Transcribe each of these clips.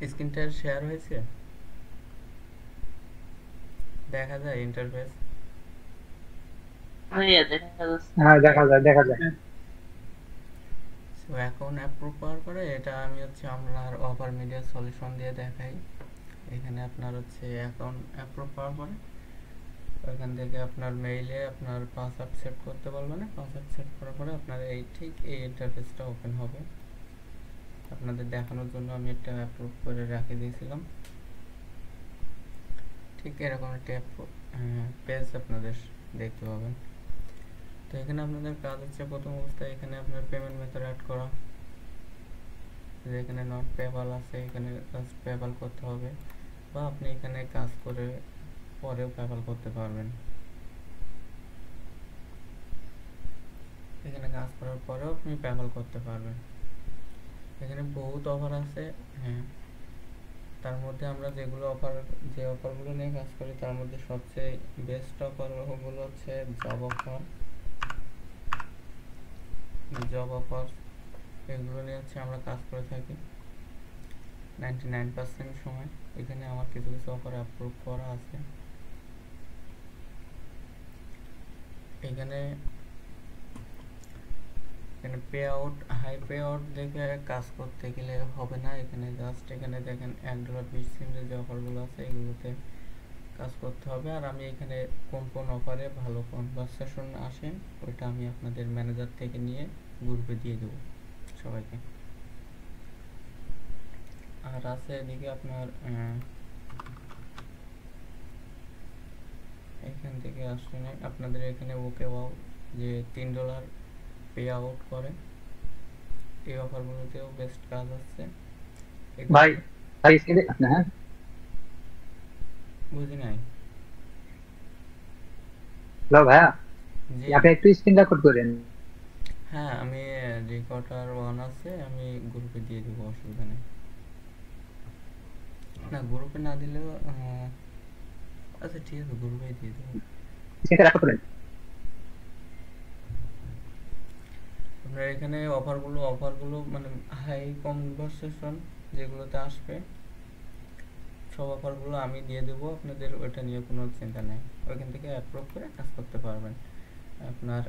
স্ক্রিনটা শেয়ার হয়েছে, দেখা যায় ইন্টারফেস। ভাইয়া দেখা যাচ্ছে। হ্যাঁ, দেখা যায়, দেখা যায়। সো এখন অ্যাপ্রুভ পাওয়ার পরে এটা আমি আপনার অফার মিডিয়া সলিউশন দিয়ে দেখাই। এখানে আপনার অ্যাকাউন্ট অ্যাপ্রুভ পাওয়ার পরে ওইখান থেকে আপনার মেইলে আপনার পাসওয়ার্ড সেট করতে বলবেন। পাসওয়ার্ড সেট করার পরে আপনার এই ইন্টারফেসটা ওপেন হবে। আপনাদের দেখানোর জন্য আমি একটা অ্যাপ্রুভ করে রেখে দিয়েছিলাম। ঠিক এরকম একটা পেজ আপনাদের দেখতে পাবেন। তো এখানে আপনাদের কাজ প্রথম অবস্থায় এখানে আপনার পেমেন্ট মেথড অ্যাড করা। যেখানে নট পেপাল আছে এখানে জাস্ট পেপাল করতে হবে, বা আপনি এখানে কাজ করে পরেও পেপাল করতে পারবেন। এখানে কাজ করার পরেও আপনি পেপাল করতে পারবেন। এখানে বহুত অফার আছে। হ্যাঁ, তার মধ্যে আমরা যে অফারগুলো নিয়ে কাজ করি তার মধ্যে সবচেয়ে বেস্ট অফারগুলো জব অফার এগুলো নিয়ে আমরা কাজ করে থাকি 99% সময়। এখানে আমার কিছু কিছু অফার অ্যাপ্রুভ করা আছে। এখানে এখানে payout high payout দেখে কাজ করতে গেলে হবে না। এখানে জাস্ট এখানে দেখেন $1.20 যে অফারগুলো আছে এগুলোতে কাজ করতে হবে। আর আমি এখানে কোন কোন অফারে ভালো কনভারসেশন আসে ওইটা আমি আপনাদের ম্যানেজার থেকে নিয়ে গ্রুপে দিয়ে দেবো সবাইকে। আর আছে এদিকে আপনার এখান থেকে আসলে আপনাদের এখানে ওকে ওয়াও যে $3 পে আউট করে, এই অফারগুলোতেও বেস্ট কাজ আছে এগুলো। ভাই, ভাই স্ক্রিনে আপনি, হ্যাঁ। বুঝি নাই। হ্যালো ভাইয়া, জি। আপনি একটু স্ক্রিন রেকর্ড করেন। হ্যাঁ, আমি রেকর্ডার ওয়ান আছে, আমি গ্রুপে দিয়ে দেবো, অসুবিধা নেই। না, গ্রুপে না দিলেও আচ্ছা ঠিক আছে, গ্রুপেই দিয়ে দেবো। স্ক্রিনটা রেকর্ড করেন। আপনার এখানে অফারগুলো মানে হাই কনভারসেশন যেগুলোতে আসবে সব অফারগুলো আমি দিয়ে দেবো আপনাদের, ওইটা নিয়ে কোনো চিন্তা নেই। ওইখান থেকে অ্যাপ্রুভ করে কাজ করতে পারবেন। আপনার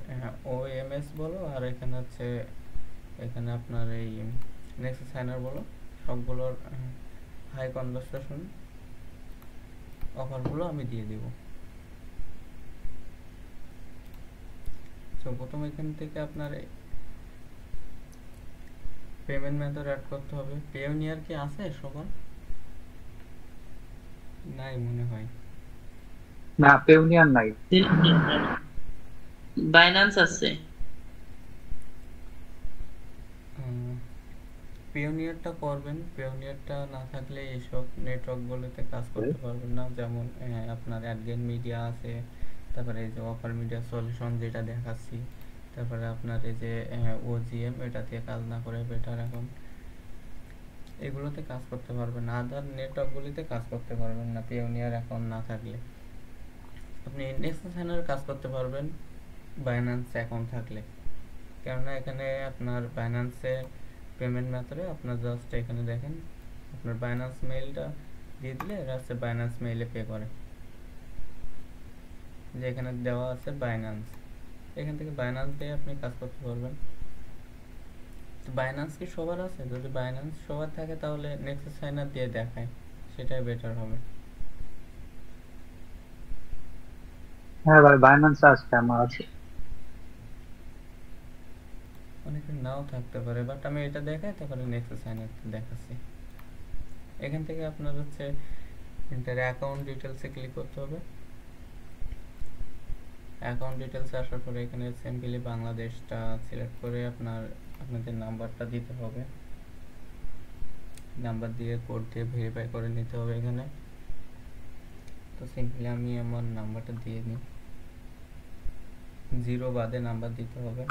ওএমএস বলো আর এখানে আপনার এই নেক্সট সাইনার বলো, সবগুলোর হাই কনভারসেশন অফারগুলো আমি দিয়ে দেব। তো প্রথম এখান থেকে আপনার পেমেন্ট মেথড অ্যাড করতে হবে। পেওনিয়ার কি আছে সবার? নাই মনে হয়। না, পেউনিয়ার নাই। বাইন্যান্স আছে। পেওনিয়ারটা করবেন, পেওনিয়ারটা না থাকলে এইসব নেটওয়ার্কগুলোতে কাজ করতে পারবেন না। যেমন আপনার অ্যাডগেন মিডিয়া আছে, তারপরে এই যে অফার মিডিয়া সলিউশন যেটা দেখাচ্ছি, তারপরে আপনার এই যে ওজিএম, এটা দিয়ে কাজ না করে বেটার এখন এগুলোতে কাজ করতে পারবেন না। আদার নেটওয়ার্কগুলিতে কাজ করতে পারবেন না পিওনিয়ার অ্যাকাউন্ট না থাকলে। আপনি নেক্সট চ্যানেলে কাজ করতে পারবেন বাইন্যান্স অ্যাকাউন্ট থাকলে, কেননা এখানে আপনার বাইন্যান্সে পেমেন্ট মেথডে আপনার জাস্ট এখানে দেখেন আপনার বাইন্যান্স মেইলটা দিয়ে দিলে এরা বাইন্যান্স মেইলে পে করে। যে এখানে দেওয়া আছে বাইন্যান্স, এখান থেকে বাইন্যান্স দিয়ে আপনি কাজ করতে পারবেন। তো বাইন্যান্স কি সবার আছে? যদি বাইন্যান্স সবার থাকে তাহলে নেক্সট সাইনার দিয়ে দেখায়, সেটাই বেটার হবে। হ্যাঁ ভাই, বাইন্যান্স আছে, আমার আছে। অনেকের নাও থাকতে পারে, বাট আমি এটা দেখাই তারপরে নেক্সট সাইনার দেখাচ্ছি। এখান থেকে আপনার এন্টার অ্যাকাউন্ট ডিটেলসে ক্লিক করতে হবে। অ্যাকাউন্ট ডিটেলসে আসার পরে এখানে সিম্পলি বাংলাদেশটা সিলেক্ট করে আপনাদের নাম্বারটা দিতে হবে। নাম্বার দিয়ে কোড দিয়ে ভেরিফাই করে নিতে হবে এখানে। তো সিম্পলি আমি আমার নাম্বারটা দিয়ে নিই, 0 বাদে নাম্বার দিতে হবে।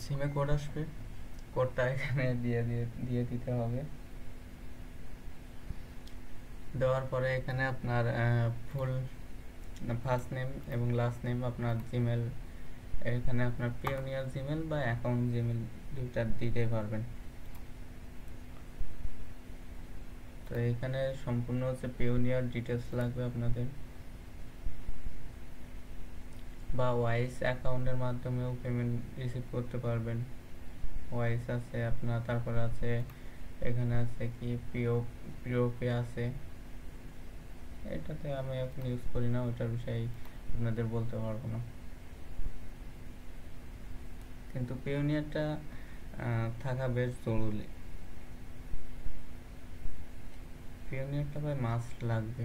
সিমে কোড আসবে, কোডটা এখানে দিয়ে দিতে হবে। দেওয়ার পরে এখানে আপনার ফুল ফার্স্ট নেম এবং লাস্ট নেম, আপনার জিমেল, এখানে আপনার পিওনিয়ার জিমেল বা অ্যাকাউন্ট জিমেল দুইটা দিতেই পারবেন। তো এখানে সম্পূর্ণ হচ্ছে পিওনিয়ার ডিটেলস লাগবে আপনাদের, বা ওয়াইস অ্যাকাউন্টের মাধ্যমেও পেমেন্ট রিসিভ করতে পারবেন। ওয়াইস আছে আপনার, তারপর আছে এখানে আছে কি পিওপে আছে, এটাতে আমি এখন ইউজ করি না, ওইটার বিষয়ে আপনাদের বলতে পারবো না। কিন্তু পিওনিয়ারটা থাকা বেশ জরুরি, পিওনিয়ারটা ভাই মাস্ট লাগবে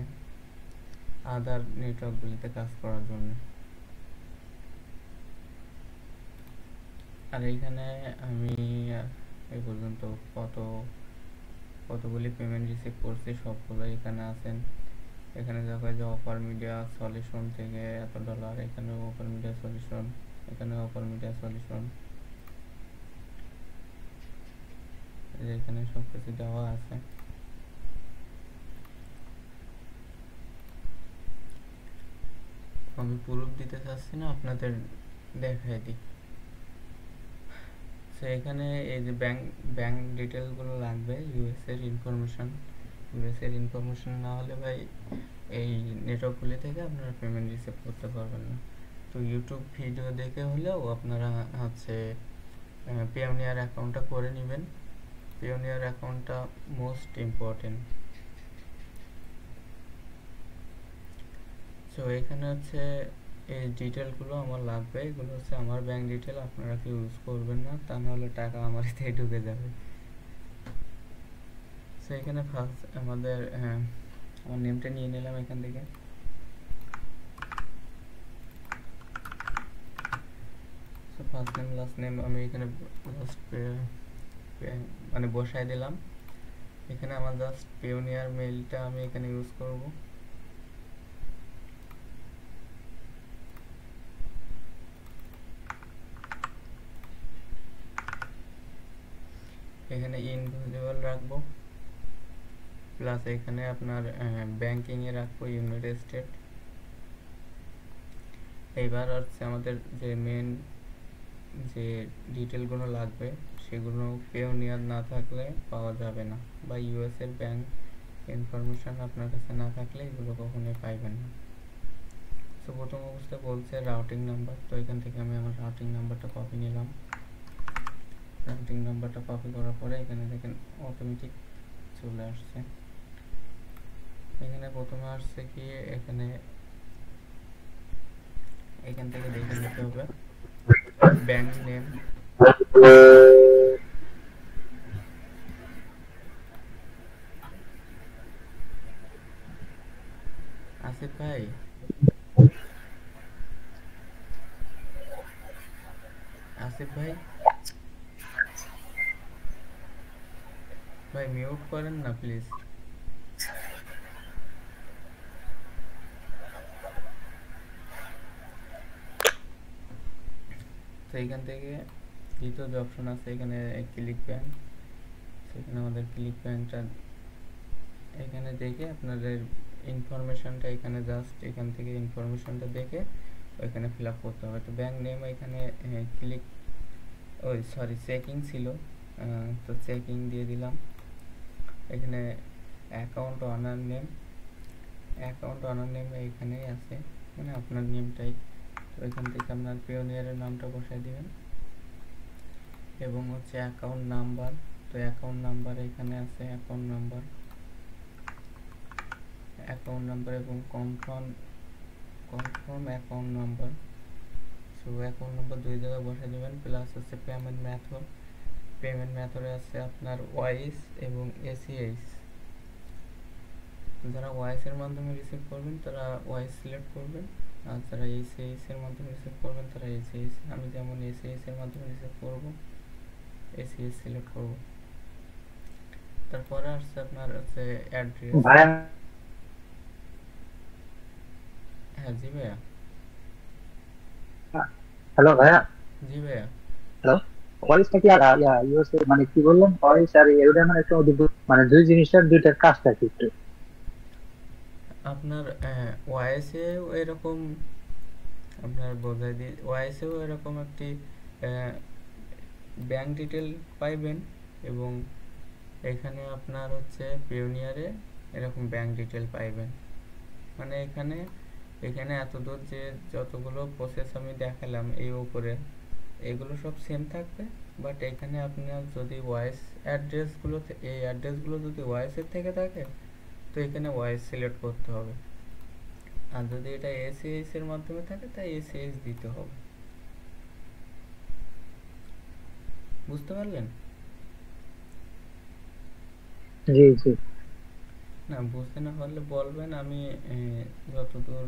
আদার নেটওয়ার্কগুলিতে কাজ করার জন্য। আর এইখানে আমি এই পর্যন্ত কতগুলি পেমেন্ট রিসিভ করছি সবগুলো এখানে আছেন। এখানে দেখা যায় যে অফার মিডিয়া সলিউশন থেকে এত ডলার, এখানেও অফার মিডিয়া সলিউশন, এখানেও অফার মিডিয়া সলিউশন, এখানে সব কিছু দেওয়া আছে। আমি প্রুফ দিতে চাচ্ছি না, আপনাদের দেখাই দিই। সো এখানে এই যে ব্যাংক ডিটেলসগুলো লাগবে, ইউএস এর ইনফরমেশন না হলে ভাই এই নেটওয়ার্কগুলি থেকে আপনারা পেমেন্ট রিসিভ করতে পারবেন না। তো ইউটিউব ভিডিও দেখে হলেও আপনারা হচ্ছে পিওনিয়ার অ্যাকাউন্টটা করে নেবেন। পিওনিয়ার অ্যাকাউন্টটা মোস্ট ইম্পর্টেন্ট। সো এখানে হচ্ছে এই ডিটেলগুলো আমার লাগবে, এগুলো হচ্ছে আমার ব্যাংক ডিটেল, আপনারা কি ইউজ করবেন না, তা নাহলে টাকা আমার এতে ঢুকে যাবে। সো এখানে ফার্স্ট আমাদের আমার নেমটা নিয়ে নিলাম এখান থেকে। So first name last name আমি এখানে জাস্ট মানে বসাই দিলাম। এখানে আমার জাস্ট পিওনিয়ার মেইলটা আমি এখানে ইউজ করব। এখানে ইনভিজিবল রাখবো, প্লাস এখানে আপনার ব্যাংকিং এ রাখবো ইউনাইটেড স্টেট। এইবার হচ্ছে আমাদের যে মেন যে ডিটেলগুলো লাগবে সেগুলো পিওনিয়ার না থাকলে পাওয়া যাবে না, বা ইউএস এর ব্যাংক ইনফরমেশন আপনার কাছে না থাকলে এগুলো কখনোই পাইবেন না। তো প্রথম অবস্থায় বলছে রাউটিং নাম্বার, তো এখান থেকে আমি আমার রাউটিং নাম্বারটা কপি নিলাম। রাউটিং নাম্বারটা কপি করার পরে এখানে দেখেন অটোমেটিক চলে আসছে। এখানে প্রথমে আসছে কি এখানে এখান থেকে দেখে নিতে হবে ব্যাংক নেম, আসিফ ভাই আসিফ ভাই ভাই মিউট করেন না প্লিজ। তো এখান থেকে দ্বিতীয় যে অপশন আছে এখানে ক্লিক ব্যাংক, সেখানে আমাদের ক্লিক ব্যাংকটা এখানে দেখে আপনাদের ইনফরমেশনটা এখানে জাস্ট এখান থেকে ইনফরমেশনটা দেখে ওইখানে ফিল আপ করতে হবে। তো ব্যাংক নেম এখানে ক্লিক চেকিং ছিল, তো চেকিং দিয়ে দিলাম। এখানে অ্যাকাউন্ট অনার নেম এখানেই আছে, মানে আপনার নেমটাই। তো এখান থেকে আপনার পিওনিয়ারের নামটা বসাই দিবেন এবং হচ্ছে অ্যাকাউন্ট নাম্বার, তো অ্যাকাউন্ট নাম্বার এখানে আছে অ্যাকাউন্ট নাম্বার এবং confirm account number. So account number দুই জায়গায় বসাই দিবেন, প্লাস হচ্ছে পেমেন্ট মেথডে আছে আপনার ওয়াইস এবং এসিএইচ। যারা ওয়াইস এর মাধ্যমে রিসিভ করবেন তারা ওয়াইস সিলেক্ট করবেন, আর যারা এসিএইচ এর মাধ্যমে রিসিভ করবেন তারা এসিএইচ। আমি যেমন এসিএইচ এর মাধ্যমে রিসিভ করব, এসিএইচ সিলেক্ট করব। তারপরে আসছে আপনার হচ্ছে অ্যাড্রেস। ভাইয়া হ্যাঁ জি ভাইয়া। হ্যালো ভাইয়া, জি ভাইয়া। হ্যালো, ওয়ারিসটা কি আর ইউএসএ মানে কি বললেন, ওয়ারিস আর এরোডা মানে একটু মানে দুই জিনিসটার দুইটার কাজটা কি একটু? আপনার ওয়াইসেও এরকম, আপনার বোঝাই দিই, ওয়াইসেও এরকম একটি ব্যাংক ডিটেল পাইবেন, এবং এখানে আপনার হচ্ছে পিওনিয়ারে এরকম ব্যাংক ডিটেল পাইবেন। মানে এখানে এখানে এতদূর যে যতগুলো প্রসেস আমি দেখালাম এই উপরে, এগুলো সব সেম থাকবে, বাট এখানে আপনার যদি ভয়েস অ্যাড্রেসগুলো এই অ্যাড্রেসগুলো যদি ভয়েসের থেকে থাকে, তো এখানে ভয়েস সিলেক্ট করতে হবে। আর যদি এটা এসিএস এর মাধ্যমে থাকে, তাই এসিএস দিতে হবে। বুঝতে পারলেন? জি জি। না, বুঝতে না পারলে বলবেন, আমি যতদূর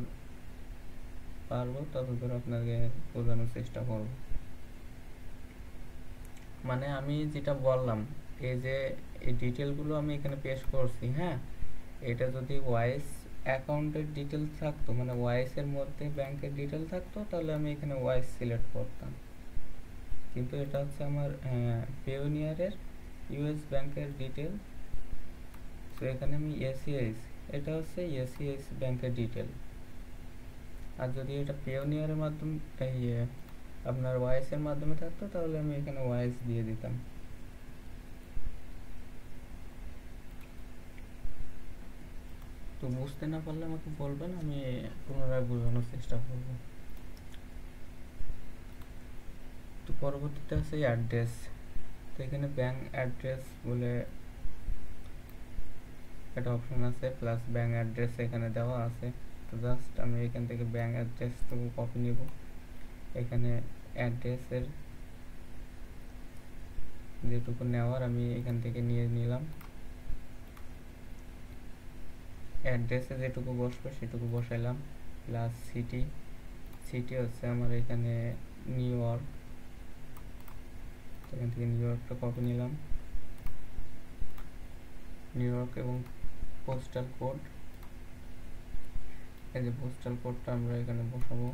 পারবো ততদূর আপনাকে বোঝানোর চেষ্টা করব। মানে আমি যেটা বললাম, এই যে এই ডিটেলগুলো আমি এখানে পেশ করছি, হ্যাঁ, এটা যদি ওয়াইস অ্যাকাউন্টের ডিটেল থাকতো, মানে ওয়াইস এর মধ্যে ব্যাংকের ডিটেল থাকতো, তাহলে আমি এখানে ওয়াইস সিলেক্ট করতাম। কিন্তু এটা হচ্ছে আমার পেওনিয়ারের ইউএস ব্যাংকের ডিটেল, তো এখানে আমি এসিএস, এটা হচ্ছে এসিএস ব্যাংকের ডিটেল। আর যদি এটা পেওনিয়ারের মাধ্যমে এই আপনার ওয়াইস এর মাধ্যমে থাকতো, তাহলে আমি এখানে ওয়াইস দিয়ে দিতাম। তো বুঝতে না পারলে আমাকে বলবেন, আমি পুনরায় বোঝানোর চেষ্টা করব। তো পরবর্তীতে আছে অ্যাড্রেস। তো এখানে ব্যাংক অ্যাড্রেস বলে একটা অপশন আছে, প্লাস ব্যাংক অ্যাড্রেস এখানে দেওয়া আছে। তো জাস্ট আমি এখান থেকে ব্যাংক অ্যাড্রেসটুকু কপি নিব, এখানে অ্যাড্রেসের যেটুকু নেওয়ার আমি এখান থেকে নিয়ে নিলাম। অ্যাড্রেসে যেটুকু বসবে সেটুকু বসাইলাম, প্লাস সিটি, সিটি হচ্ছে আমার এখানে নিউ ইয়র্ক, এখান থেকে নিউ ইয়র্কটা কপি নিলাম, নিউ ইয়র্ক, এবং পোস্টাল কোড, এই যে পোস্টাল কোডটা আমরা এখানে বসাবো।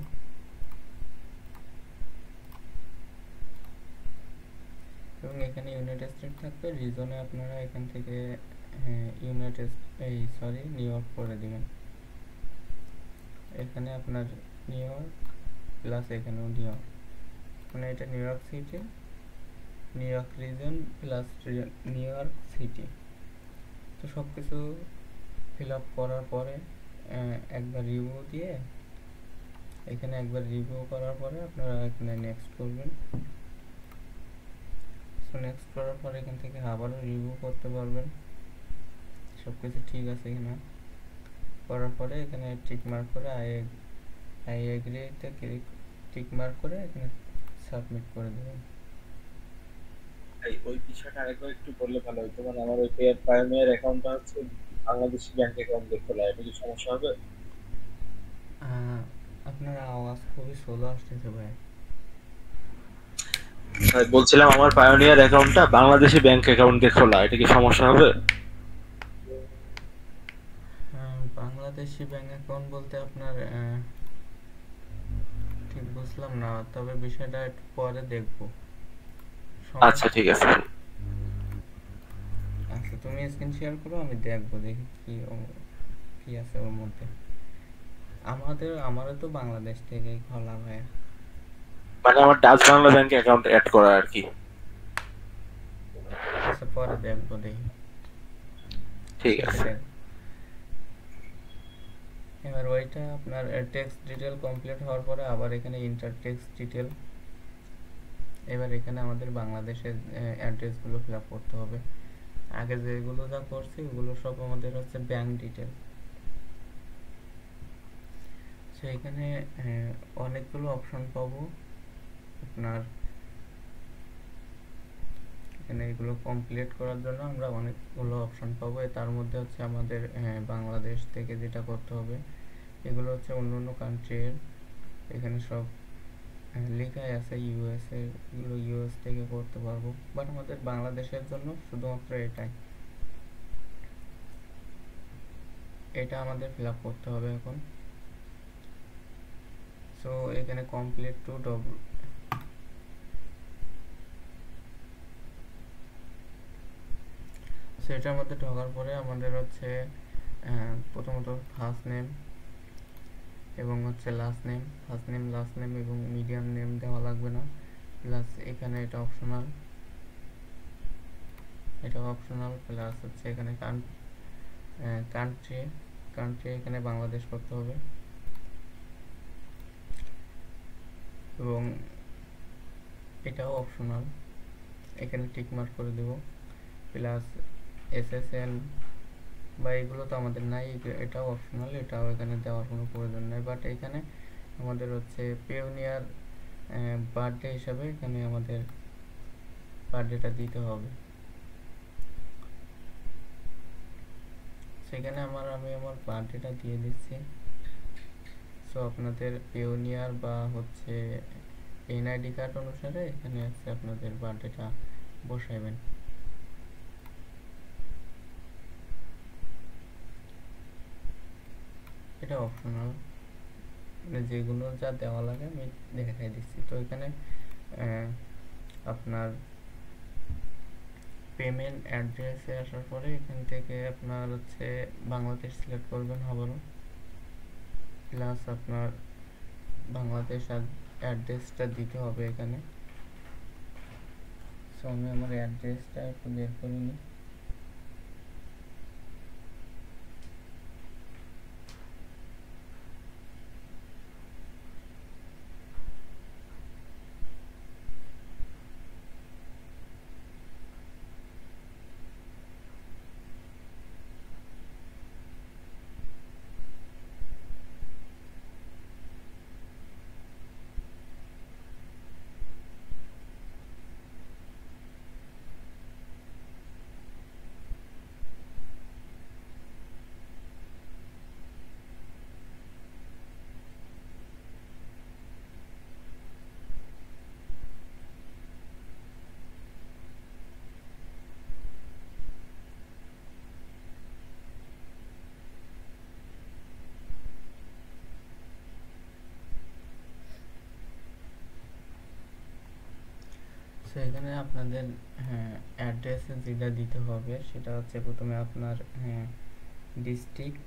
এবং এখানে ইউনাইটেড স্টেট থাকবে, রিজনে আপনারা এখান থেকে ইউনাইটেড নিউ ইয়র্ক করে দিবেন। এখানে আপনার নিউ ইয়র্ক প্লাস এখানেও নিউ ইয়র্ক, মানে এটা new York city, new York reason plus new York city. তো সব কিছু ফিল আপ করার পরে একবার রিভিউ দিয়ে, এখানে একবার রিভিউ করার পরে আপনারা এখানে নেক্সট করবেন। সো নেক্সট করার পরে এখান থেকে আবারও রিভিউ করতে পারবেন, সব কিছু ঠিক আছে কিনা। করার পরে এখানে টিক মার্ক করে আই এগ্রিতে ক্লিক, টিক মার্ক করে এখানে সাবমিট করে দেবেন। ওই বিষয়টা আরেকবার একটু বললে ভালো হতো। মানে আমার ওই পায়োনিয়ার অ্যাকাউন্টটা হচ্ছে বাংলাদেশি ব্যাংক অ্যাকাউন্ট দিয়ে খোলা, এটা কি সমস্যা হবে? আপনার আওয়াজ খুবই স্লো আসতেছে ভাই। ভাই বলছিলাম আমার পায়োনিয়ার অ্যাকাউন্টটা বাংলাদেশি ব্যাংক অ্যাকাউন্ট দিয়ে খোলা, এটা কি সমস্যা হবে? বাংলাদেশি ব্যাংক অ্যাকাউন্ট বলতে আপনার ঠিক বুঝলাম না, তবে বিষয়টা একটু পরে দেখবো। আচ্ছা ঠিক আছে। আচ্ছা, তুমি স্ক্রিন শেয়ার করো, আমি দেখবো, দেখি কি আছে ওর মধ্যে। আমারও তো বাংলাদেশ থেকেই খোলা ভাইয়া। মানে আমার Dutch Bangla bank account add করা আর কি। আচ্ছা, পরে দেখবো, দেখি ঠিক শেষে আছে। দেখবো। এবার ওইটা আপনার টেক্সট ডিটেল কমপ্লিট হওয়ার পরে আবার এখানে ইন্টার টেক্সট ডিটেল, এবার এখানে আমাদের বাংলাদেশের অ্যাড্রেসগুলো ফিল আপ করতে হবে। আগে যেগুলো যা করছি ওগুলো সব আমাদের হচ্ছে ব্যাংক ডিটেল। সো এখানে অনেকগুলো অপশন পাবো আপনার, এখানে এগুলো কমপ্লিট করার জন্য আমরা অনেকগুলো অপশন পাবো। তার মধ্যে হচ্ছে আমাদের বাংলাদেশ থেকে যেটা করতে হবে, এগুলো হচ্ছে অন্য অন্য কান্ট্রির, এখানে সব লেখাই আছে ইউএসএ, এগুলো ইউএস থেকে করতে পারবো, বাট আমাদের বাংলাদেশের জন্য শুধুমাত্র এটা আমাদের ফিল আপ করতে হবে এখন। সো এখানে কমপ্লিট টু এটার মধ্যে ঢোকার পরে আমাদের হচ্ছে প্রথমত ফার্স্ট নেম এবং হচ্ছে last name, first name last name এবং মিডিয়াম নেম দেওয়া লাগবে না, প্লাস এখানে এটা অপশনাল, প্লাস হচ্ছে এখানে কান্ট্রি এখানে বাংলাদেশ করতে হবে এবং এটাও অপশনাল, এখানে টিক মার্ক করে দেব, প্লাস এসএসএন বা এগুলো তো আমাদের নাই, এটাও অপশনাল, এটাও এখানে দেওয়ার কোনো প্রয়োজন নেই, বাট এখানে আমাদের হচ্ছে পিওনিয়ার বার্থডে হিসাবে এখানে আমাদের বার্থডেটা দিতে হবে। সেখানে আমি আমার বার্থডেটা দিয়ে দিচ্ছি। সো আপনাদের পিওনিয়ার বা হচ্ছে এনআইডি কার্ড অনুসারে এখানে হচ্ছে আপনাদের বার্থডেটা বসাইবেন। এটা অপশনাল, মানে যেগুলো যা দেওয়া লাগে আমি দেখাই দিচ্ছি। তো এখানে আপনার পেমেন্ট অ্যাড্রেসে আসার পরে এখান থেকে আপনার হচ্ছে বাংলাদেশ সিলেক্ট করবেন আবারও, প্লাস আপনার বাংলাদেশ অ্যাড্রেসটা দিতে হবে এখানে। সো আমি আমার অ্যাড্রেসটা একটু বের করে নিই। সো এখানে আপনাদের অ্যাড্রেসে যেটা দিতে হবে সেটা হচ্ছে প্রথমে আপনার ডিস্ট্রিক্ট,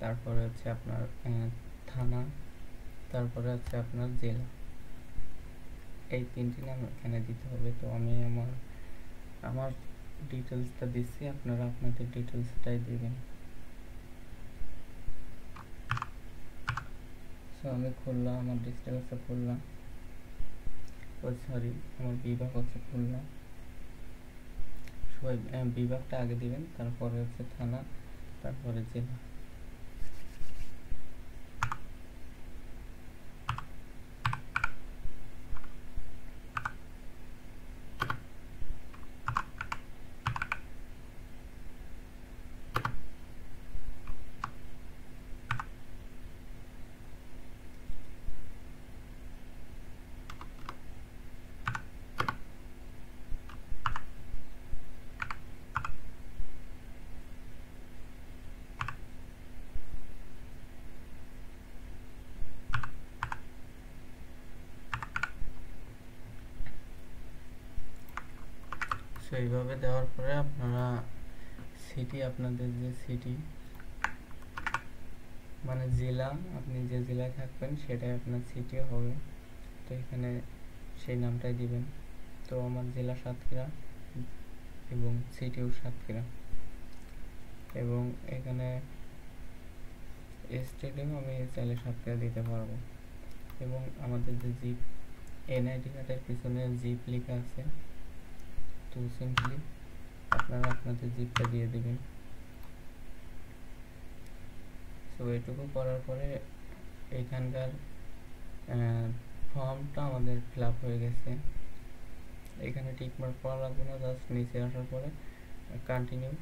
তারপরে হচ্ছে আপনার থানা, তারপরে হচ্ছে আপনার জেলা, এই তিনটি নাম এখানে দিতে হবে। তো আমি আমার ডিটেলসটা দিচ্ছি, আপনারা আপনাদের ডিটেলসটাই দিবেন। সো আমি খুললাম, আমার ডিটেলসটা খুললাম, সরি আমার বিভাগ হচ্ছে খুলনা, সবাই বিভাগটা আগে দিবেন, তারপরে হচ্ছে থানা, তারপরে জেলা। সো এইভাবে দেওয়ার পরে আপনারা সিটি, আপনাদের যে সিটি মানে জেলা, আপনি যে জেলায় থাকবেন সেটাই আপনার সিটিও হবে, তো এখানে সেই নামটাই দিবেন। তো আমার জেলা সাতক্ষীরা এবং সিটিও সাতক্ষীরা, এবং এখানে স্টেটেও আমি চাইলে সাতক্ষীরা দিতে পারবো। এবং আমাদের যে জিপ, এনআইডি কার্ডের পিছনে জিপ লেখা আছে, তো সিম্পলি আপনারা আপনাদের জিপটা দিয়ে দেবেন। তো এটুকু করার পরে এখানকার ফর্মটা আমাদের ফিল আপ হয়ে গেছে, এখানে টিক মার্ক করা লাগবে না, জাস্ট নিচে আসার পরে কন্টিনিউ।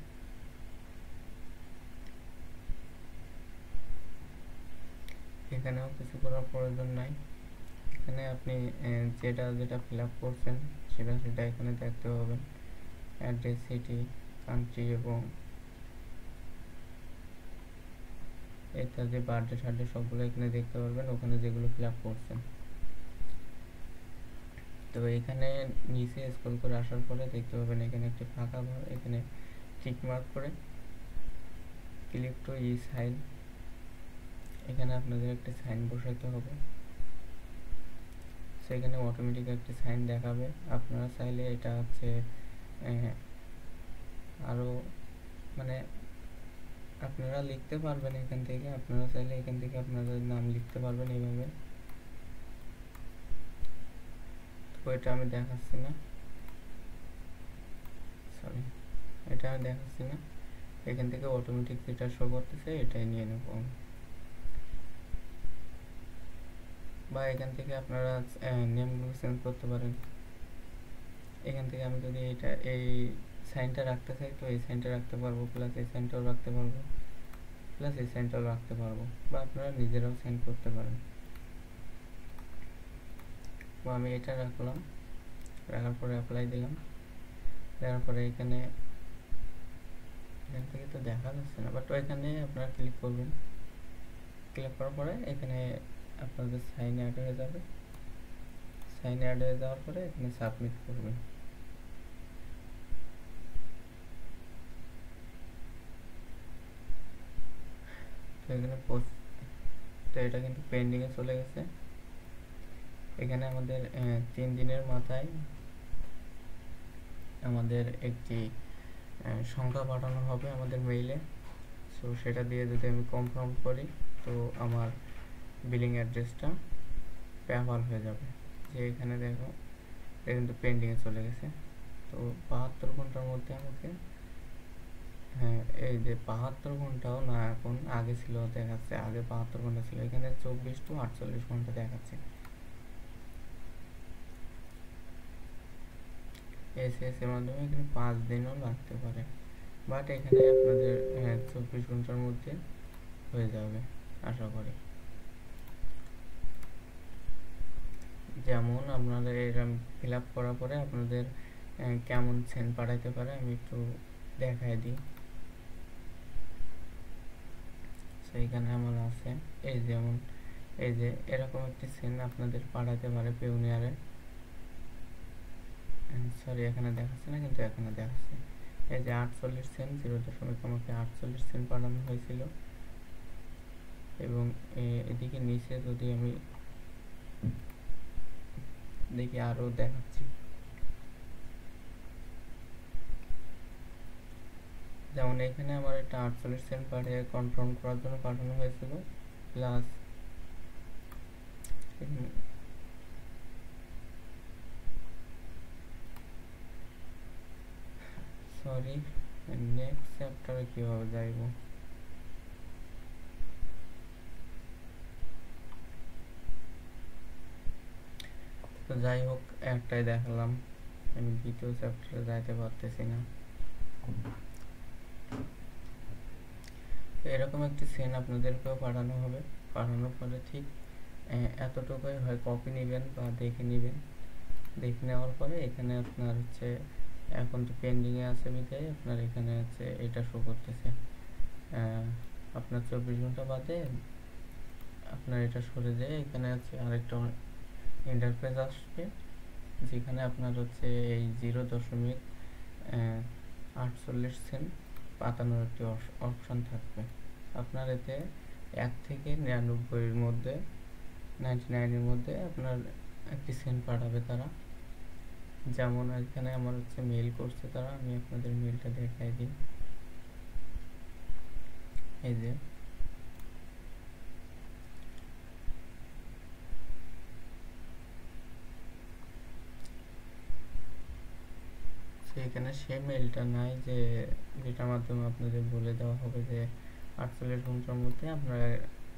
এখানেও কিছু করার প্রয়োজন নাই, এখানে আপনি যেটা ফিল আপ করছেন সেটা এখানে দেখতে পাবেন, অ্যাড্রেস, সিটি, কান্ট্রি এবং ইত্যাদি, বার্থডে টার্থডে সবগুলো এখানে দেখতে পারবেন ওখানে যেগুলো ফিল আপ করছেন। তো এখানে নিচে স্ক্রল করে আসার পরে দেখতে পাবেন এখানে একটি ফাঁকা ঘর, এখানে টিক মার্ক করে ক্লিক টু ই সাইন, এখানে আপনাদের একটি সাইন বসাতে হবে। সেখানে অটোমেটিক একটি সাইন দেখাবে। আপনারা চাইলে এটা হচ্ছে আরও মানে আপনারা লিখতে পারবেন এখান থেকে, আপনারা চাইলে এখান থেকে আপনাদের নাম লিখতে পারবেন এইভাবে। তো এটা আমি দেখাচ্ছি না, সরি এটা আমি দেখাচ্ছি না, এখান থেকে অটোমেটিক যেটা শো করতেছে এটাই নিয়ে নেব আমি। বা এখান থেকে আপনারা নেমগুলো চেঞ্জ করতে পারেন। এখান থেকে আমি যদি এই সাইনটা রাখতে চাই তো এই সাইনটা রাখতে পারবো, প্লাস এই সাইনটাও রাখতে পারবো, প্লাস এই সাইনটাও রাখতে পারবো, বা আপনারা নিজেরাও সাইন করতে পারেন। তো আমি এটা রাখলাম, রাখার পরে অ্যাপ্লাই দিলাম, দেওয়ার পরে এখান থেকে তো দেখা যাচ্ছে না, বাট এখানে আপনারা ক্লিক করবেন। ক্লিক করার পরে এখানে আপনাদের সাইন অ্যাড হয়ে যাবে। সাইন অ্যাড হয়ে যাওয়ার পরে এখানে সাবমিট করবেন। তো এখানে তো এটা কিন্তু পেন্ডিংয়ে চলে গেছে। এখানে আমাদের 3 দিনের মাথায় আমাদের একটি সংখ্যা পাঠানো হবে আমাদের মেইলে। সো সেটা দিয়ে যদি আমি কনফার্ম করি তো আমার বিলিং অ্যাড্রেসটা পেপাল হয়ে যাবে। যে এখানে দেখো এটা কিন্তু পেন্ডিংয়ে চলে গেছে। তো 72 ঘন্টার মধ্যে আমাকে, হ্যাঁ এই যে 72 ঘন্টাও না, এখন আগে ছিল দেখাচ্ছে, আগে 72 ঘন্টা ছিল, এখানে 24 to 48 ঘন্টা দেখাচ্ছে। এসএস এর মাধ্যমে এখানে 5 দিনও লাগতে পারে, বাট এখানে আপনাদের 24 ঘন্টার মধ্যে হয়ে যাবে আশা করি। যেমন আপনারা এরকম ফিল আপ করার পরে আপনাদের কেমন সেন্ড পাঠাইতে পারে আমি একটু দেখাই দিই। সেইখানে আমার আছে এই যেমন এই যে এরকম একটি সেন্ড আপনাদের পাঠাতে পারে পেউনিয়ারে। সরি এখানে দেখাচ্ছে না, কিন্তু এখানে দেখাচ্ছে এই যে 48 সেন্ট 0.আমাকে 48 সেন্ট পাঠানো হয়েছিল। এবং এদিকে নিচে যদি আমি দেখি আরো দেখাচ্ছি, যেমন এখানে আমার একটা 48 সেন্ট পাঠিয়ে কনফার্ম করার জন্য পাঠানো হয়েছিল, প্লাস সরি নেক্সট চ্যাপ্টারে কিভাবে যাইব, তো যাই হোক একটাই দেখালাম, আমি দ্বিতীয় চ্যাপ্টারে যাইতে পারতেছি না। এরকম একটি সেন আপনাদেরকেও পাঠানো হবে। পাঠানোর পরে ঠিক এতটুকুই হয়, কপি নেবেন বা দেখে নেবেন। দেখে নেওয়ার পরে এখানে আপনার হচ্ছে এখন তো পেন্ডিংয়ে আছে বিধায় আপনার এখানে হচ্ছে এটা শো করতেছে, আপনার 24 ঘন্টা বাদে আপনার এটা সরে যায়, এখানে হচ্ছে আরেকটা ইন্টারফেস আসবে যেখানে আপনার হচ্ছে এই 0.48 সেন্ট পাতানোর একটি অপশন থাকবে। আপনার এতে 1 থেকে 99 মধ্যে 99 এর মধ্যে আপনার একটি সেন্ট পাঠাবে তারা। যেমন এখানে আমার হচ্ছে মেল করছে তারা, আমি আপনাদের মেলটা দেখাই দিই। এই যে এখানে সেই মেলটা নাই যে যেটার মাধ্যমে আপনাদের বলে দেওয়া হবে যে 48 ঘন্টার মধ্যে আপনারা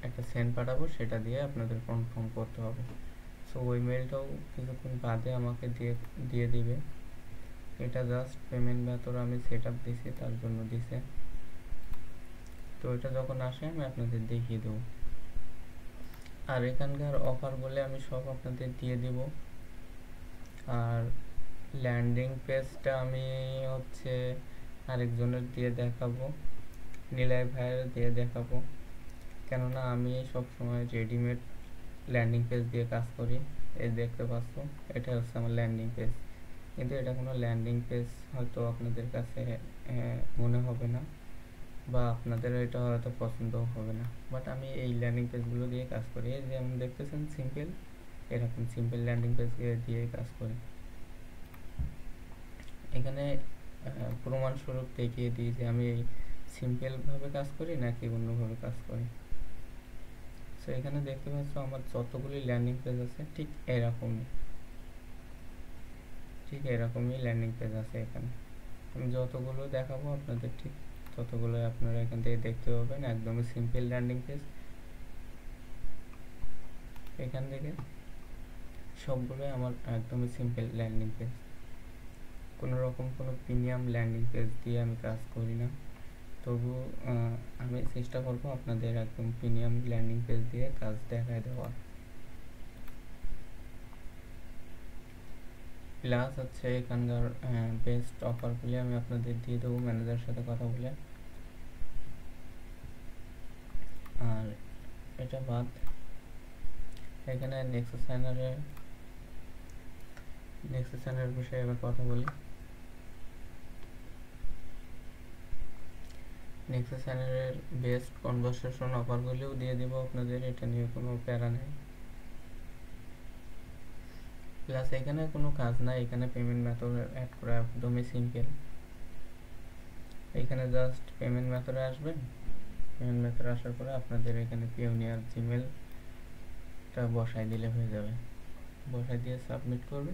একটা সেন্ড পাঠাবো, সেটা দিয়ে আপনাদের কনফার্ম করতে হবে। সো ওই মেলটাও কিছুক্ষণ বাদে আমাকে দিয়ে দিবে। এটা জাস্ট পেমেন্ট মেথড আমি সেট আপ দিছি তার জন্য দিছে। তো এটা যখন আসে আমি আপনাদের দেখিয়ে দেবো। আর এখানকার অফার বলে আমি সব আপনাদের দিয়ে দিব। আর ল্যান্ডিং পেজটা আমি হচ্ছে আরেকজনের দিয়ে দেখাবো, নীলাই ভাইয়ের দিয়ে দেখাবো, কেননা আমি সব সময় রেডিমেড ল্যান্ডিং পেজ দিয়ে কাজ করি। এই দেখতে পাচ্ছ এটা হচ্ছে আমার ল্যান্ডিং পেজ, কিন্তু এটা কোনো ল্যান্ডিং পেজ হয়তো আপনাদের কাছে মনে হবে না, বা আপনাদের এটা হয়তো পছন্দও হবে না, বাট আমি এই ল্যান্ডিং পেজগুলো দিয়ে কাজ করি। এই যেমন দেখতেছেন সিম্পল, এরকম সিম্পল ল্যান্ডিং পেজ দিয়ে কাজ করি। এখানে প্রমাণস্বরূপ দেখিয়ে দিই যে আমি এই সিম্পলভাবে কাজ করি নাকি অন্যভাবে কাজ করি। সো এখানে দেখতে পাচ্ছ আমার যতগুলি ল্যান্ডিং পেজ আছে ঠিক এরকমই ল্যান্ডিং পেজ আছে। এখানে আমি যতগুলো দেখাবো আপনাদের ঠিক ততগুলো আপনারা এখান থেকে দেখতে পাবেন, একদমই সিম্পল ল্যান্ডিং পেজ। এখান থেকে সবগুলোই আমার একদমই সিম্পল ল্যান্ডিং পেজ, কোনো রকম কোনো প্রিমিয়াম ল্যান্ডিং পেজ দিয়ে আমি কাজ করি না। তবু আমি চেষ্টা করব আপনাদের একদম প্রিমিয়াম ল্যান্ডিং পেজ দিয়ে কাজ দেখায় দেওয়ার। প্লাস হচ্ছে এখানকার বেস্ট অফারগুলি আমি আপনাদের দিয়ে দেবো ম্যানেজারের সাথে কথা বলে। আর এটা বাদ এখানে নেক্সাস সাইনারের বিষয়ে এবার কথা বলি। নেক্সাস সাইনারের বেস্ট কনভারসেশন অফারগুলিও দিয়ে দেবো আপনাদের, এটা নিয়ে কোনো প্যারা নেই। প্লাস এখানে কোনো কাজ নাই, এখানে পেমেন্ট মেথড অ্যাড করা একদমই সিম্পল। এখানে জাস্ট পেমেন্ট মেথডে আসবেন, পেমেন্ট মেথড আসার পরে আপনাদের এখানে পিওনিয়ার জিমেলটা বসাই দিলে হয়ে যাবে, বসাই দিয়ে সাবমিট করবে,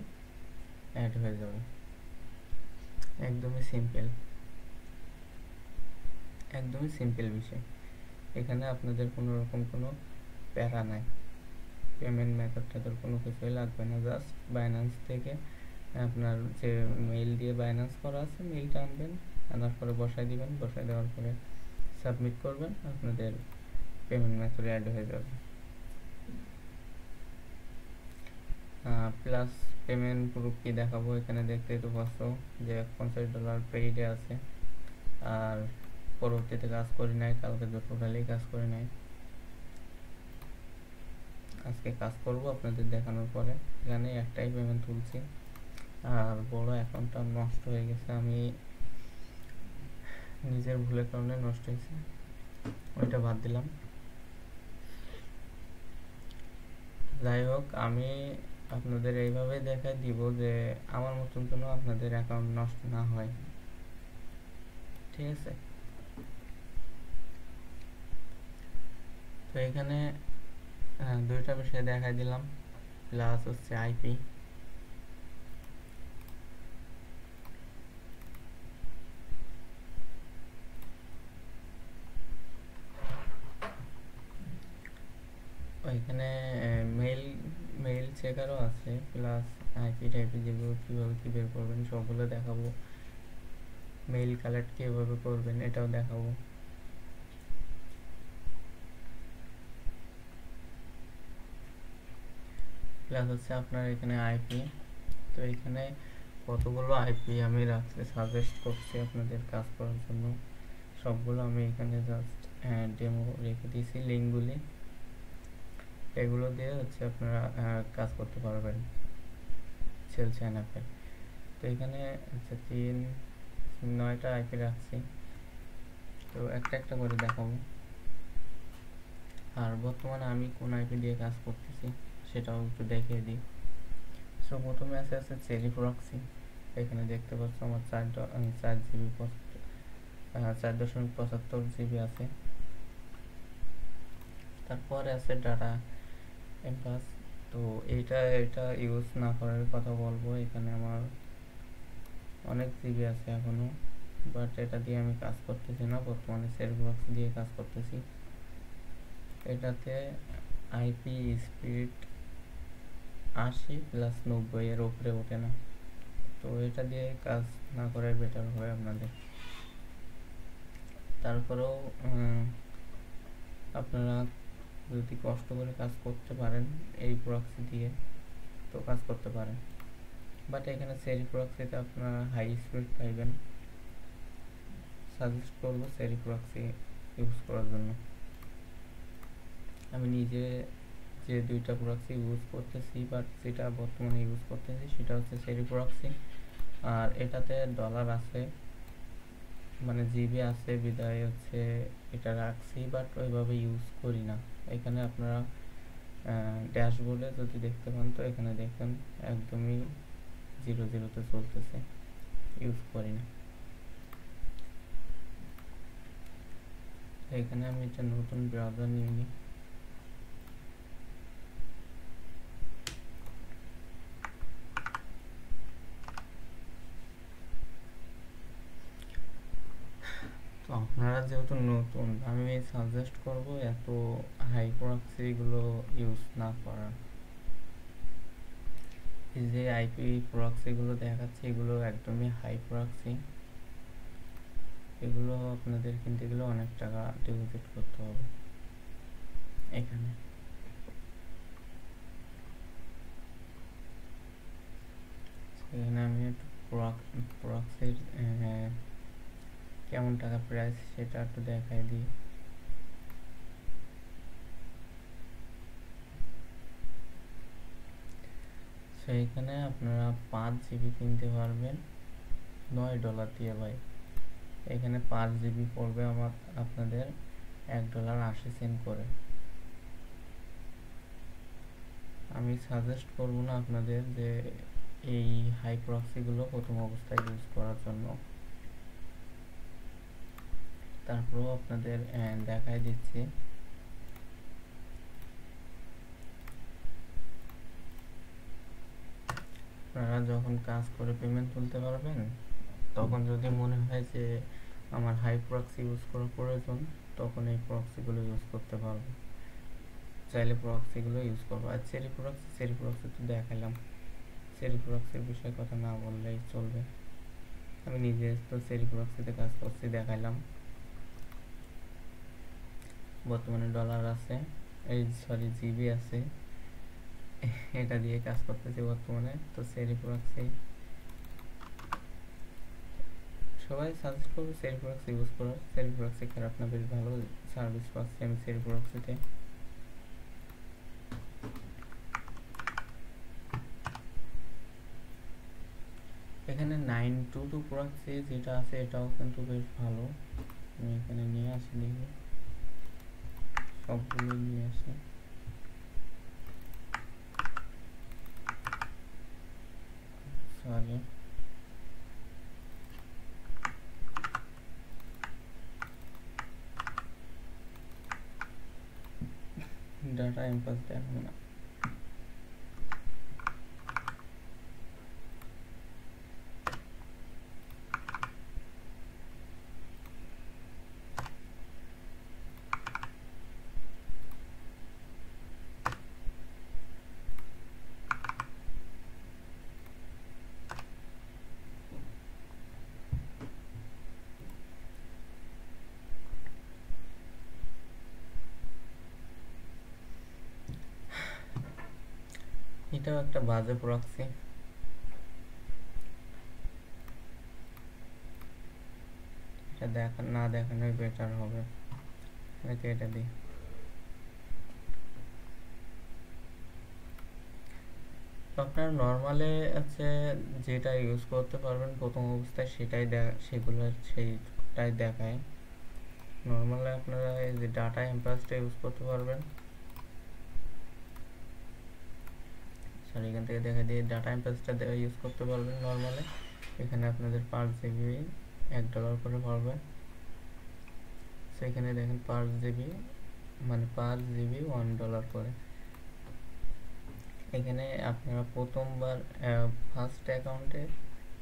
অ্যাড হয়ে যাবে। একদমই সিম্পল বিষয়। এখানে আপনাদের কোনো রকম কোনো প্যারা নাই, পেমেন্ট মেথডটাদের কোনো কিছুই লাগবে না। জাস্ট বাইন্যান্স থেকে আপনার যে মেইল দিয়ে বাইন্যান্স করা আছে মেইলটা আনবেন, আনার পরে বসাই দিবেন, বসাই দেওয়ার পরে সাবমিট করবেন, আপনাদের পেমেন্ট মেথডে অ্যাড হয়ে যাবে। প্লাস পেমেন্ট প্রুফ কি দেখাবো, এখানে দেখতেই তো পাচ্ছ যে $50 পেইডে আছে। আর পরবর্তীতে কাজ করি নাই, কালকে টোটালি কাজ করি নাই, আজকে কাজ করব আপনাদের দেখানোর পরে। এখানে একটাই পেমেন্ট তুলছি, আর বড় অ্যাকাউন্টটা নষ্ট হয়ে গেছে, আমি নিজের ভুলের কারণে নষ্ট হয়েছে, ওইটা বাদ দিলাম। যাই হোক, আমি আপনাদের এইভাবে দেখাই দিব যে আমার মতন যেন আপনাদের অ্যাকাউন্ট নষ্ট না হয়, ঠিক আছে? তো এখানে দুইটা বিষয় দেখাই দিলাম, প্লাস হচ্ছে আইপি। ওইখানে মেইল চেকারও আছে, প্লাস আইপি টাইপি যেগুলো কীভাবে কী বের করবেন সবগুলো দেখাবো। মেইল কালেক্ট কীভাবে করবেন এটাও দেখাবো। প্লাস হচ্ছে আপনার এখানে আইপি, তো এখানে কতগুলো আইপি আমি রাখতে সাজেস্ট করছি আপনাদের কাজ করার জন্য, সবগুলো আমি এখানে জাস্ট ডেমো রেখে দিয়েছি, লিঙ্কগুলি এগুলো দিয়ে হচ্ছে আপনারা কাজ করতে পারবেন সেল সাইন আপে। তো এখানে হচ্ছে 9টা আইপি রাখছি, তো একটা করে দেখাবো। আর বর্তমানে আমি কোন আইপি দিয়ে কাজ করতেছি সেটাও একটু দেখিয়ে দিই। সো প্রথমে আছে চেরি প্রক্সি, এখানে দেখতে পাচ্ছ আমার 4.75 জিবি আছে। তারপরে আছে ডাটা এমপাস, তো এটা ইউজ না করার কথা বলবো। এখানে আমার অনেক জিবি আছে এখনো, বাট এটা দিয়ে আমি কাজ করতেছি না, বর্তমানে চেরি প্রক্সি দিয়ে কাজ করতেছি। এটাতে আইপি স্পিড 80+90 এর উপরে ওঠে না, তো এটা দিয়ে কাজ না করাই বেটার হয় আপনাদের। তারপরেও আপনারা যদি কষ্ট করে কাজ করতে পারেন এই প্রক্সি দিয়ে তো কাজ করতে পারেন, বাট এখানে চেরি প্রক্সিতে আপনারা হাই স্পিড পাইবেন। সাজেস্ট করব চেরি প্রক্সি ইউজ করার জন্য। আমি নিজে যে দুইটা প্রক্সি ইউজ করতেছি, বাট যেটা বর্তমানে ইউজ করতেছি সেটা হচ্ছে চেরি প্রক্সি, আর এটাতে ডলার আছে, মানে জিবি আছে বিদায় হচ্ছে এটা রাখছি, বাট ওইভাবে ইউজ করি না। এখানে আপনারা ড্যাশবোর্ডে যদি দেখতে পান তো এখানে দেখেন একদমই 0 0-তে চলতেছে, ইউজ করি না। এখানে আমি একটা নতুন ব্রাউজার নিয়ে নিই। তো আপনারা যেহেতু নতুন, আমি সাজেস্ট করব এত হাই প্রক্সি গুলো ইউজ না করার। এই যে আইপি প্রক্সি গুলো দেখাচ্ছে এগুলো একদমই হাই প্রক্সি, এগুলো আপনাদের কিনতে গেলে অনেক টাকা ডিপোজিট করতে হবে। এখানে আমি একটু প্রক্সির কেমন টাকা প্রাইস সেটা একটু দেখাই দিই। সো এখানে আপনারা 5 জিবি কিনতে পারবেন $9 দিয়ে ভাই। এখানে 5 জিবি পড়বে আপনাদের $1.80 করে। আমি সাজেস্ট করব না আপনাদের যে এই হাই প্রক্সি গুলো প্রথম অবস্থায় ইউজ করার জন্য। তারপরেও আপনাদের দেখাই দিচ্ছি। আপনারা যখন কাজ করে পেমেন্ট তুলতে পারবেন তখন যদি মনে হয় যে আমার হাই প্রক্সি ইউজ করার প্রয়োজন, তখন এই প্রক্সিগুলো ইউজ করতে পারবো, চাইলে প্রক্সিগুলো ইউজ করবো। আর চেরি প্রক্সি তো দেখালাম, চেরি প্রক্সির বিষয়ে কথা না বললেই চলবে। আমি নিজে তো চেরি প্রক্সিতে কাজ করছি, দেখাইলাম। বর্তমানে ডলার আছে, জিবি আছে, এটা দিয়ে কাজ করতেছি বর্তমানে। তো চেরি প্রক্সি সবাই সাজেস্ট করবো চেরি প্রক্সি ইউজ করার। চেরি প্রক্সি খারাপ না, বেশ ভালো সার্ভিস পাচ্ছি আমি চেরি প্রক্সিতে। এখানে 922 প্রক্সি যেটা আছে এটাও কিন্তু বেশ ভালো। আমি এখানে নিয়ে আসি, দেখি সবগুলো নিয়ে আসি। সরি, ডাটা এমপাস দেখো না। এটাও একটা বাজে প্রক্সি, এটা না দেখানোই বেটার হবে। এটা দিই। আপনার নর্মালে আছে যেটা ইউজ করতে পারবেন প্রথম অবস্থায় সেইটাই দেখায়। নর্মালে আপনারা এই যে ডাটা এমপাসটা ইউজ করতে পারবেন। সরি, এখান থেকে দেখা দিয়ে ডাটা এমপাসটা ইউজ করতে পারবেন নর্মালে। এখানে আপনাদের পার জিবি $1 করে পড়বে। সেখানে দেখেন পার জিবি মানে পার জিবি $1 করে। এখানে আপনারা প্রথমবার ফার্স্ট অ্যাকাউন্টে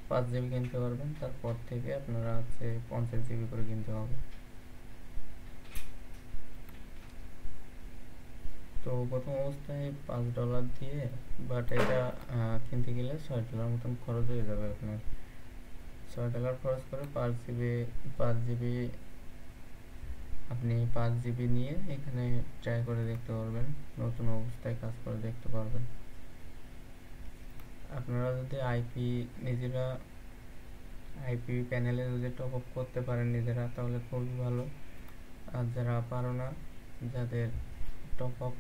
5 জিবি কিনতে পারবেন, তারপর থেকে আপনারা হচ্ছে 50 জিবি করে কিনতে হবে। তো প্রথম অবস্থায় $5 দিয়ে, বাট এটা কিনতে গেলে $6 মতন খরচ হয়ে যাবে আপনার। $6 খরচ করে 5 জিবি আপনি 5 জিবি নিয়ে এখানে ট্রাই করে দেখতে পারবেন, নতুন অবস্থায় কাজ করে দেখতে পারবেন। আপনারা যদি নিজেরা আইপি প্যানেলে যদি টপ আপ করতে পারেন নিজেরা, তাহলে খুবই ভালো। আর যারা পারো না, যাদের টপ আপ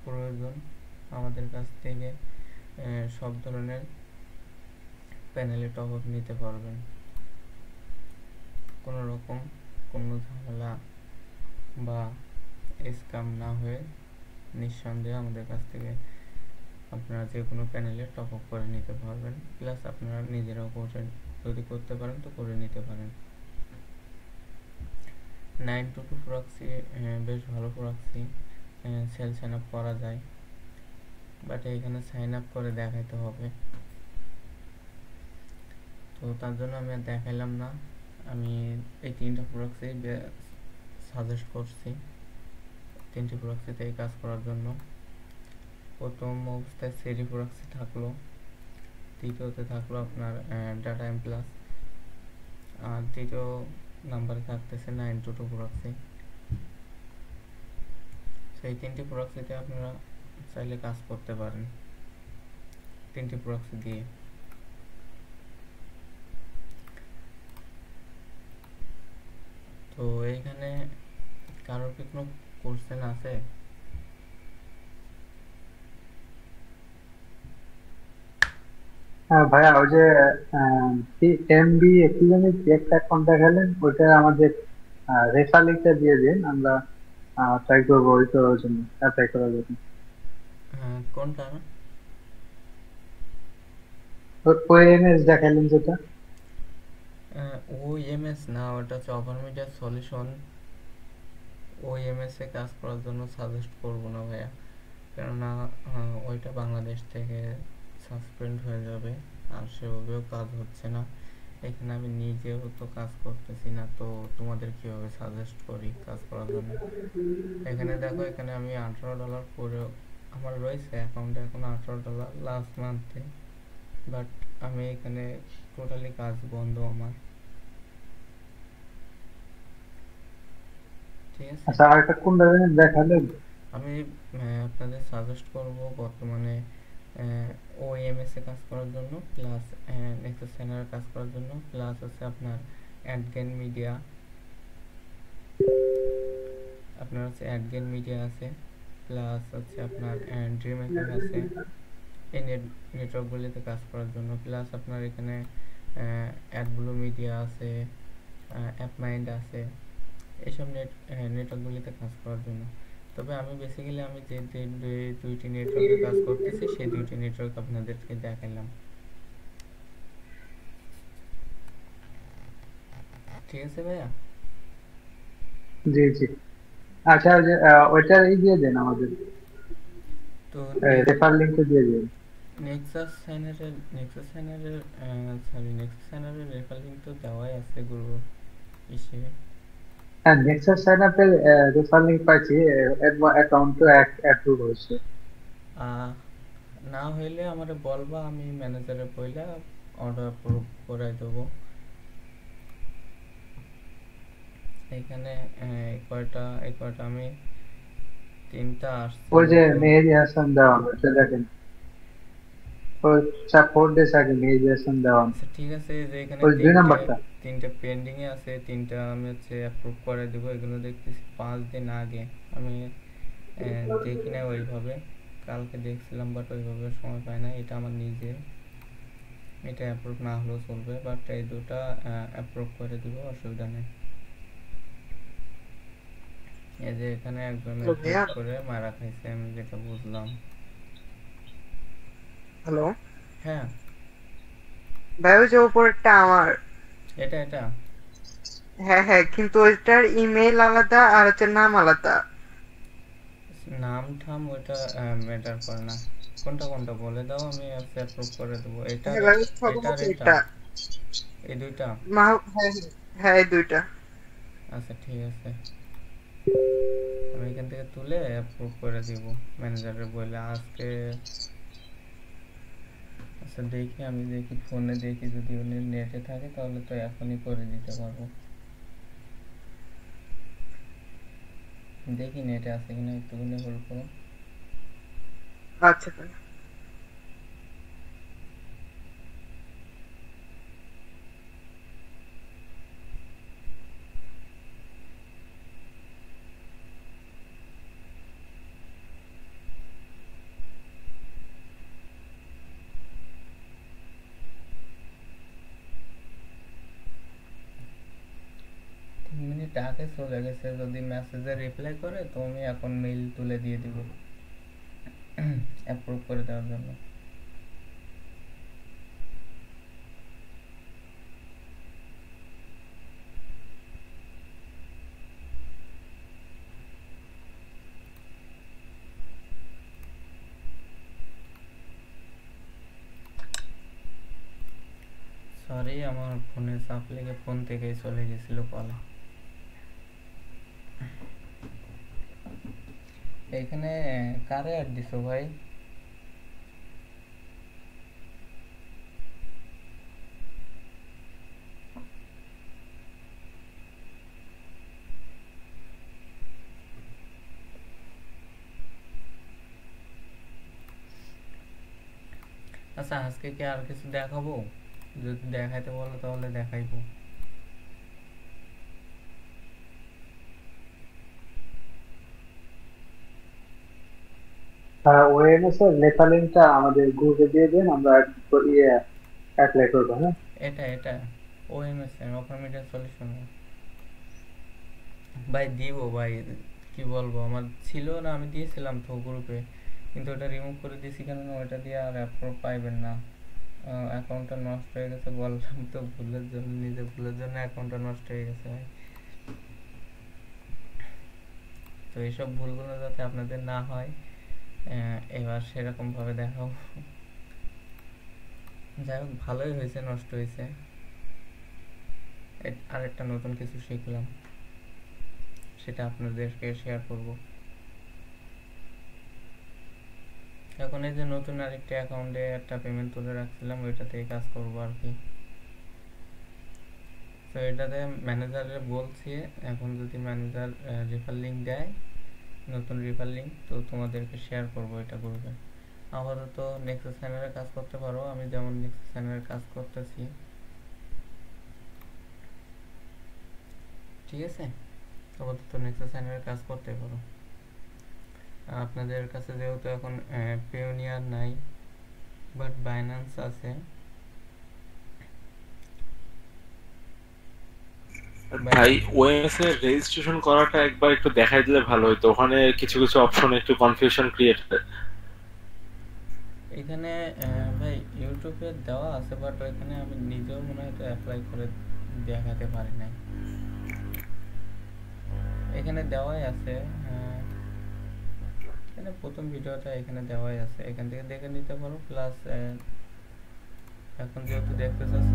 প্রয়োজন, আমাদের কাছ থেকে সব ধরনের প্যানেলে টপ আপ নিতে পারবেন। কোনো রকম কোনো ঝামেলা বা স্ক্যাম না হয়ে নিঃসন্দেহে আমাদের কাছ থেকে আপনারা যে কোনো প্যানেলে টপ আপ করে নিতে পারবেন। প্লাস আপনারা নিজেরাও যদি করতে পারেন তো করে নিতে পারেন। 922 প্রক্সি বেশ ভালো প্রক্সি, সেল সাইন আপ করা যায়, বাট এখানে সাইন আপ করে দেখাইতে হবে। তো তার জন্য আমি আর দেখাইলাম না, আমি এই 3টা প্রক্সি সাজেস্ট করছি 3টি প্রক্সিতে এই কাজ করার জন্য। প্রথম অবস্থায় সেরি প্রক্সি থাকলো, দ্বিতীয়তে থাকলো আপনার ডাটা এম প্লাস, আর তৃতীয় নাম্বারে থাকতেছে 922 প্রক্সি। সেই 3টি প্রক্সিতে আপনারা চাইলে কাজ করতে পারেন 3টি প্রক্সি দিয়ে। তো এইখানে কারোর কি কোনো কোশ্চেন আছে? হ্যাঁ ভাইয়া, ওই যে এমবি কি জানি কি একটা অ্যাকাউন্ট দেখালেন, ওইটা আমাদের রেফারেন্সটা দিয়ে দিন, আমরা ট্রাই করবো ওই করার জন্য, অ্যাপ্লাই করার জন্য। কোনটা? ওএমএস দেখালেন যেটা। ওএমএস না, ওটা হচ্ছে ওপেন মিডিয়া সলিউশন। ওএমএস এ কাজ করার জন্য সাজেস্ট করব না ভাইয়া, কেননা ওইটা বাংলাদেশ থেকে সাসপেন্ড হয়ে যাবে, আর সেভাবেও কাজ হচ্ছে না। এখানে আমি নিজেও তো কাজ করতেছি না, তো তোমাদের কিভাবে সাজেস্ট করি কাজ করার জন্য? এখানে দেখো, এখানে আমি $18 করে আমার রয়েছে অ্যাকাউন্টে এখন $18 লাস্ট মান্থে, বাট আমি এখানে টোটালি কাজ বন্ধ আমার। ঠিক আছে, আচ্ছা, আর একটা কোনটা জানি দেখালেন? আমি আপনাদের সাজেস্ট করব বর্তমানে ওএমএস এ কাজ করার জন্য, প্লাস নেক্সাস চ্যানেলে কাজ করার জন্য, প্লাস হচ্ছে আপনার অ্যাডগেন মিডিয়া, আপনার হচ্ছে অ্যাডগেন মিডিয়া আছে, প্লাস হচ্ছে আপনার ড্রিম এফএম আছে, এই নেটওয়ার্কগুলিতে কাজ করার জন্য। প্লাস আপনার এখানে অ্যাডব্লু মিডিয়া আছে, অ্যাপমাইন্ড আছে, এইসব নেটওয়ার্কগুলিতে কাজ করার জন্য। তবে আমি বেসিক্যালি আমি যে দুইটি নেটওয়ার্কে কাজ করতেছি সেই দুইটি নেটওয়ার্ক আপনাদেরকে দেখালাম। ঠিক আছে ভাইয়া? জি জি। আচ্ছা, ওই যে ওইটার দিয়ে দেন আমাদের, তো রেফার লিঙ্কটা দিয়ে দিন। নেক্সাস সাইনারের রেফার লিঙ্ক তো দেওয়াই আছে গ্রুপ ইসে। হ্যাঁ, নেক্সাস সাইন আপের রেফার লিঙ্ক পাইছি, অ্যাকাউন্ট তো অ্যাপ্রুভ হয়েছে। না হইলে আমারে বলবা, আমি ম্যানেজারে বইলা অর্ডার অ্যাপ্রুভ করাই দেবো। এখানে এই কয়টা আমি 3টা আসছে ওই যে নতুন। মেহেদি হাসান দেওয়ান, ওইটা দেখেন, ওই 4 days আগে মেহেদি হাসান দেওয়ান, আচ্ছা ঠিক আছে, যে এখানে ওই 2 তিনটে নাম্বারটা। তিনটে পেন্ডিং এ আছে, 3টা আমি হচ্ছে অ্যাপ্রুভ করে দেবো। এগুলো দেখতেছি 5 দিন আগে, আমি দেখি না ওইভাবে, কালকে দেখছিলাম বাট ওইভাবে সময় পাই না। এটা আমার নিজের, এটা অ্যাপ্রুভ না হলেও চলবে, বাট এই দুটা অ্যাপ্রুভ করে দিব, অসুবিধা নেই। এই যে এখানে একজন হ্যালো অ্যাপ্রুভ ভাইয়া। করে মারা খাইছে, আমি যেটা বুঝলাম। হ্যালো হ্যাঁ, ভাই, ওই যে উপরেরটা আমার। এটা হ্যাঁ হ্যাঁ, কিন্তু ওইটার ইমেল আলাদা আর হচ্ছে নাম আলাদা। নাম ঠাম ওইটা ম্যাটার করে না, কোনটা কোনটা বলে দাও, আমি অ্যাপ্রুভ করে দেবো। হ্যাঁ ভাই, এটার সর্বমোট এটা এটা এই দুইটা। হ্যাঁ হ্যাঁ হ্যাঁ, এই দুইটা। আচ্ছা ঠিক আছে, আমি এখান থেকে তুলে অ্যাপ্রুভ করে দিব ম্যানেজারের বলে আজকে। আচ্ছা দেখি, আমি দেখি ফোনে দেখি, যদি উনি নেটে থাকে তাহলে তো এখনই করে দিতে পারবো। দেখি নেটে আছে কিনা, একটুখানি হোল্ড করো। আচ্ছা ভাই। টাকে চলে গেছে, যদি মেসেজে রিপ্লাই করে তো আমি এখন মেইল তুলে দিয়ে দিব অ্যাপ্রুভ করে দেওয়ার জন্য। সরি, আমার ফোনে চাপ লেগে ফোন থেকেই চলে গেছিল কলে। এখানে কারে অ্যাড দিছো ভাই? আচ্ছা, আজকে কি আর কিছু দেখাবো? যদি দেখাইতে বলো তাহলে দেখাইবো। ওএমএস এর লেখা লিঙ্কটা আমাদের গ্রুপে দিয়ে দেন, আমরা ইয়ে অ্যাপ্লাই করবো। হ্যাঁ, এটা ওএমএস ওপেন মিডিয়া সলিউশন ভাই দিব ভাই। কি বলবো, আমার ছিল না, আমি দিয়েছিলাম তো গ্রুপে, কিন্তু ওটা রিমুভ করে দিয়েছি কেন, ওটা দিয়ে আর অ্যাপ্রুভ পাইবেন না। অ্যাকাউন্টটা নষ্ট হয়ে গেছে, বললাম তো ভুলের জন্য, নিজে ভুলের জন্য অ্যাকাউন্টটা নষ্ট হয়ে গেছে ভাই। তো এইসব ভুলগুলো যাতে আপনাদের না হয়, এবার সেরকম ভাবে দেখাও। যাই হোক, ভালোই হয়েছে, নষ্ট হয়েছে, আরেকটা নতুন কিছু শিখলাম, সেটা আপনাদেরকে শেয়ার করব। এখন এই যে নতুন আরেকটা অ্যাকাউন্টে একটা পেমেন্ট তুলে রাখছিলাম, ওইটাতেই কাজ করব আর কি। তো এটাতে ম্যানেজারে বলছি, এখন যদি ম্যানেজার রেফার লিঙ্ক দেয়, নতুন রেফার লিঙ্ক, তো তোমাদেরকে শেয়ার করব এটা গ্রুপে। আপাতত নেক্সাস চ্যানেলে কাজ করতে পারো, আমি যেমন নেক্সাস চ্যানেলে কাজ করতেছি, ঠিক আছে? আপাতত নেক্সাস চ্যানেলে কাজ করতে পারো। আপনাদের কাছে যেহেতু এখন পেওনিয়ার নাই, বাট বাইন্যান্স আছে। ভাই ওএমএস এর রেজিস্ট্রেশন করাটা একবার একটু দেখাই দিলে ভালো হতো, ওখানে কিছু কিছু অপশন একটু কনফিউশন ক্রিয়েট হয়। এখানে ভাই ইউটিউবে দেওয়া আছে, বাট ওইখানে আমি নিজেও মনে হয় অ্যাপ্লাই করে দেখাতে পারি নাই। এখানে দেওয়াই আছে, এখানে প্রথম ভিডিওটা এখানে দেওয়াই আছে, এখান থেকে দেখে নিতে পারো। প্লাস এখন যেহেতু দেখতে চাচ্ছ